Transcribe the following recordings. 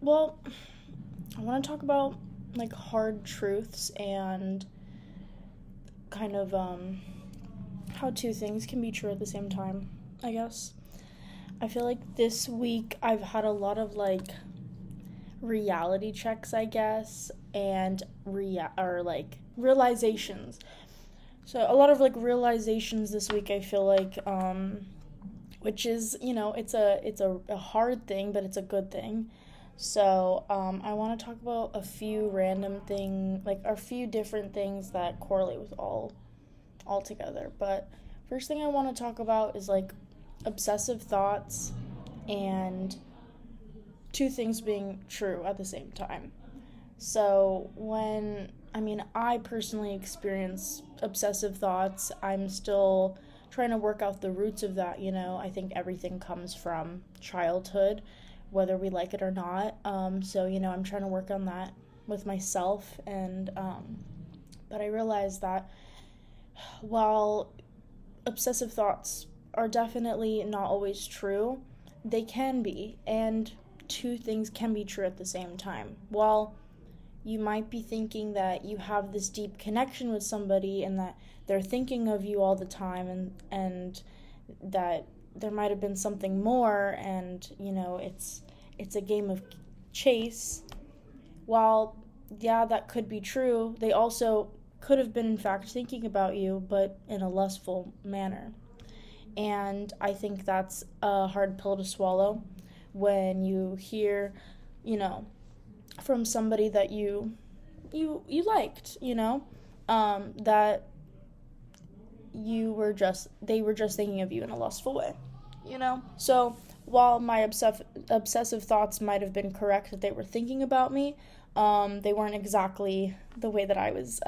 Well, I want to talk about like hard truths and kind of how two things can be true at the same time, I guess. I feel like this week I've had a lot of like reality checks, I guess, and realizations. So a lot of like realizations this week I feel like which is, it's a hard thing, but it's a good thing. So, I want to talk about a few a few different things that correlate with all together. But first thing I want to talk about is like obsessive thoughts and two things being true at the same time. So, I personally experience obsessive thoughts, I'm still trying to work out the roots of that. I think everything comes from childhood, whether we like it or not. I'm trying to work on that with myself. But I realized that while obsessive thoughts are definitely not always true, they can be, and two things can be true at the same time. While you might be thinking that you have this deep connection with somebody and that they're thinking of you all the time, and that there might have been something more, and it's a game of chase. While yeah, that could be true, they also could have been in fact thinking about you, but in a lustful manner. And I think that's a hard pill to swallow when you hear, you know, from somebody that you liked, that they were just thinking of you in a lustful way. So while my obsessive thoughts might have been correct that they were thinking about me, they weren't exactly the way that I was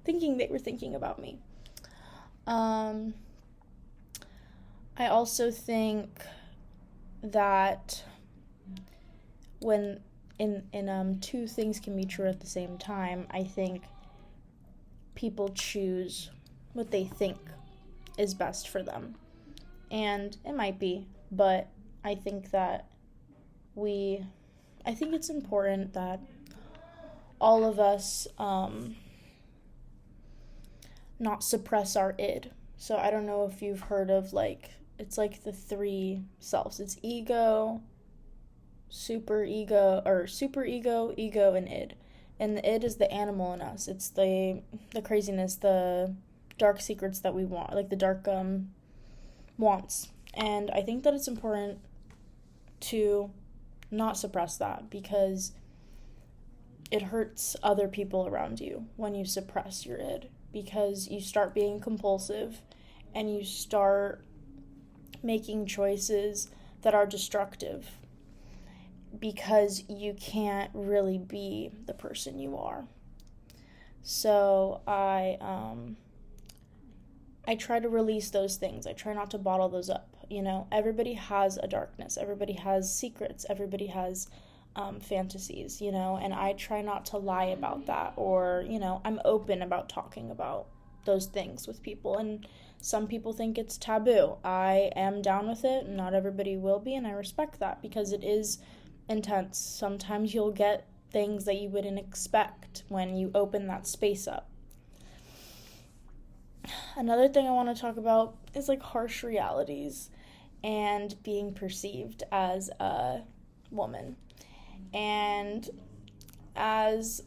thinking they were thinking about me. I also think that when in two things can be true at the same time, I think people choose what they think is best for them. And it might be, but I think that I think it's important that all of us not suppress our id. So I don't know if you've heard of it's like the three selves. It's ego, super ego, ego, and id. And the id is the animal in us. It's the craziness, the dark secrets that we want, like the dark wants. And I think that it's important to not suppress that, because it hurts other people around you when you suppress your id, because you start being compulsive and you start making choices that are destructive because you can't really be the person you are. So I try to release those things. I try not to bottle those up. Everybody has a darkness. Everybody has secrets. Everybody has fantasies, and I try not to lie about that, or, I'm open about talking about those things with people. And some people think it's taboo. I am down with it. Not everybody will be, and I respect that, because it is intense. Sometimes you'll get things that you wouldn't expect when you open that space up. Another thing I want to talk about is like harsh realities and being perceived as a woman. And as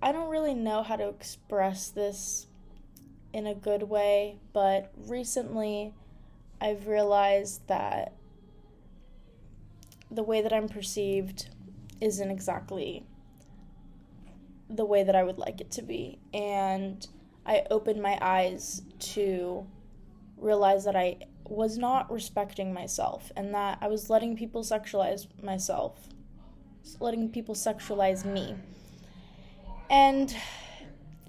I don't really know how to express this in a good way, but recently I've realized that the way that I'm perceived isn't exactly the way that I would like it to be. And I opened my eyes to realize that I was not respecting myself, and that I was letting people sexualize myself, letting people sexualize me. And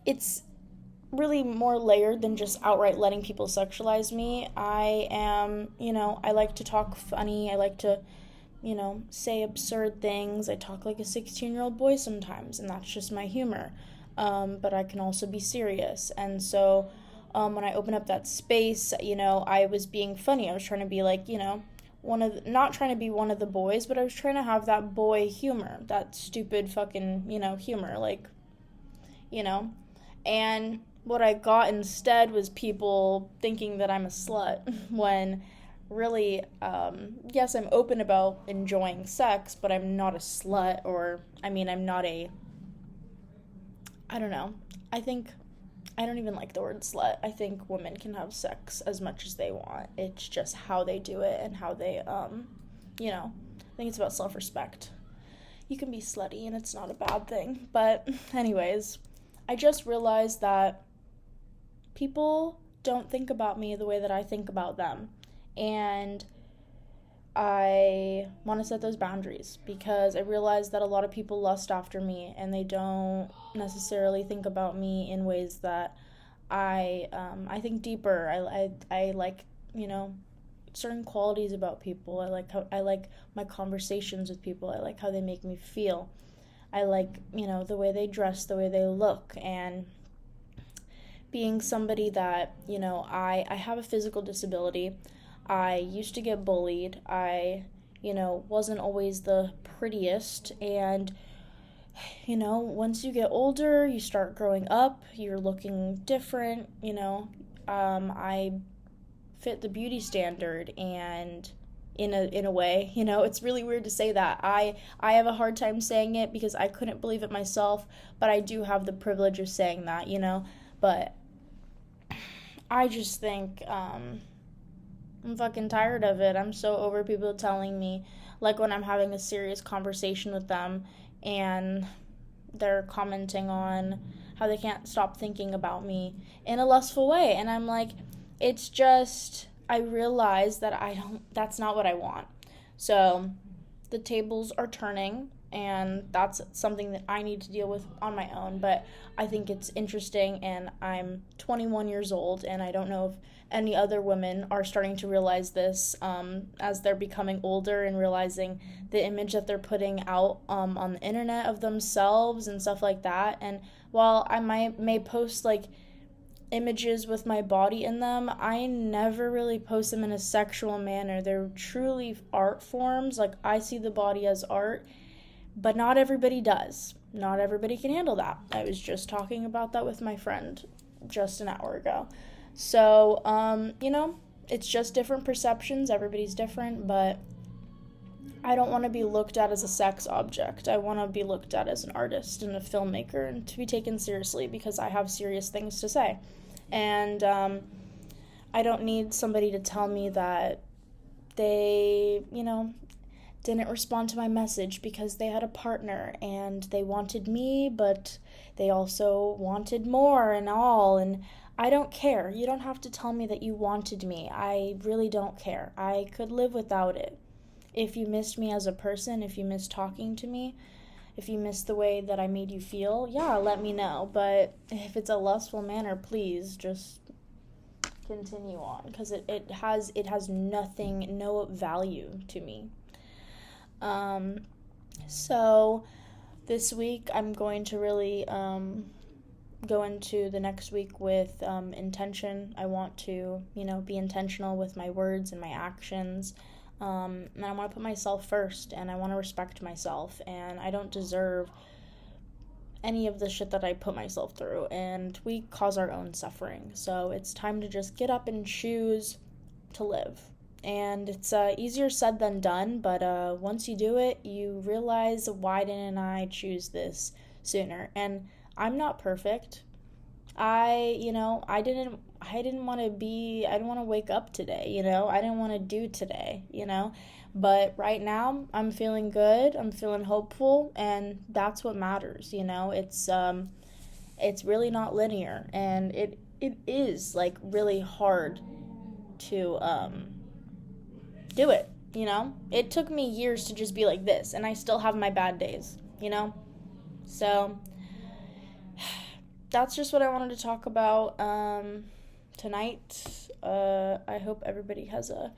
it's really more layered than just outright letting people sexualize me. I like to talk funny. I like to, say absurd things. I talk like a 16-year-old boy sometimes, and that's just my humor. But I can also be serious. And so when I open up that space, I was being funny. I was trying to be like, not trying to be one of the boys, but I was trying to have that boy humor, that stupid fucking, humor, like, you know. And what I got instead was people thinking that I'm a slut when really, yes, I'm open about enjoying sex, but I'm not a slut, or, I'm not I don't know. I don't even like the word slut. I think women can have sex as much as they want. It's just how they do it and how they, I think it's about self-respect. You can be slutty and it's not a bad thing. But anyways, I just realized that people don't think about me the way that I think about them. And I want to set those boundaries because I realize that a lot of people lust after me and they don't necessarily think about me in ways that I think deeper. I like, certain qualities about people. I like my conversations with people. I like how they make me feel. I like, the way they dress, the way they look, and being somebody that, I have a physical disability. I used to get bullied. I, wasn't always the prettiest. And, once you get older, you start growing up, you're looking different, I fit the beauty standard, and in a way, it's really weird to say that. I have a hard time saying it because I couldn't believe it myself, but I do have the privilege of saying that, but I just think, I'm fucking tired of it. I'm so over people telling me, like when I'm having a serious conversation with them and they're commenting on how they can't stop thinking about me in a lustful way. And I'm like, it's just, I realize that that's not what I want. So the tables are turning, and that's something that I need to deal with on my own. But I think it's interesting, and I'm 21 years old, and I don't know if any other women are starting to realize this as they're becoming older and realizing the image that they're putting out on the internet of themselves and stuff like that. And while I may post like images with my body in them, I never really post them in a sexual manner. They're truly art forms. Like, I see the body as art, but not everybody does. Not everybody can handle that. I was just talking about that with my friend just an hour ago. So, it's just different perceptions. Everybody's different, but I don't want to be looked at as a sex object. I want to be looked at as an artist and a filmmaker and to be taken seriously because I have serious things to say. And I don't need somebody to tell me that they, didn't respond to my message because they had a partner and they wanted me, but they also wanted more and all. And I don't care. You don't have to tell me that you wanted me. I really don't care. I could live without it. If you missed me as a person, if you missed talking to me, if you missed the way that I made you feel, yeah, let me know. But if it's a lustful manner, please just continue on, because it has nothing, no value to me. So this week I'm going to really go into the next week with intention. I want to, be intentional with my words and my actions. And I want to put myself first, and I want to respect myself, and I don't deserve any of the shit that I put myself through, and we cause our own suffering. So it's time to just get up and choose to live. And it's easier said than done, but once you do it, you realize, why didn't I choose this sooner? And I'm not perfect. I didn't want to wake up today, I didn't want to do today, but right now I'm feeling good, I'm feeling hopeful, and that's what matters, it's really not linear, and it is like really hard to do it, it took me years to just be like this, and I still have my bad days, so that's just what I wanted to talk about tonight. I hope everybody has a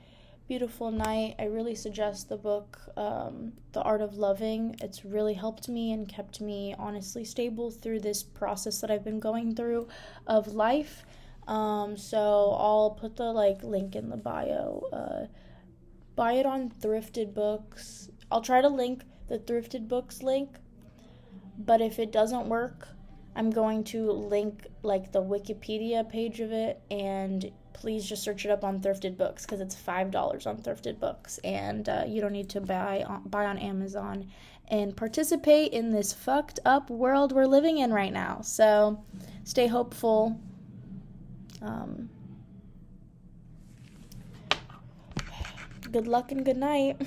beautiful night. I really suggest the book, The Art of Loving. It's really helped me and kept me honestly stable through this process that I've been going through of life. So I'll put the link in the bio buy it on Thrifted Books. I'll try to link the Thrifted Books link, but if it doesn't work, I'm going to link like the Wikipedia page of it, and please just search it up on Thrifted Books because it's $5 on Thrifted Books, and you don't need to buy on Amazon and participate in this fucked up world we're living in right now. So stay hopeful. Good luck and good night.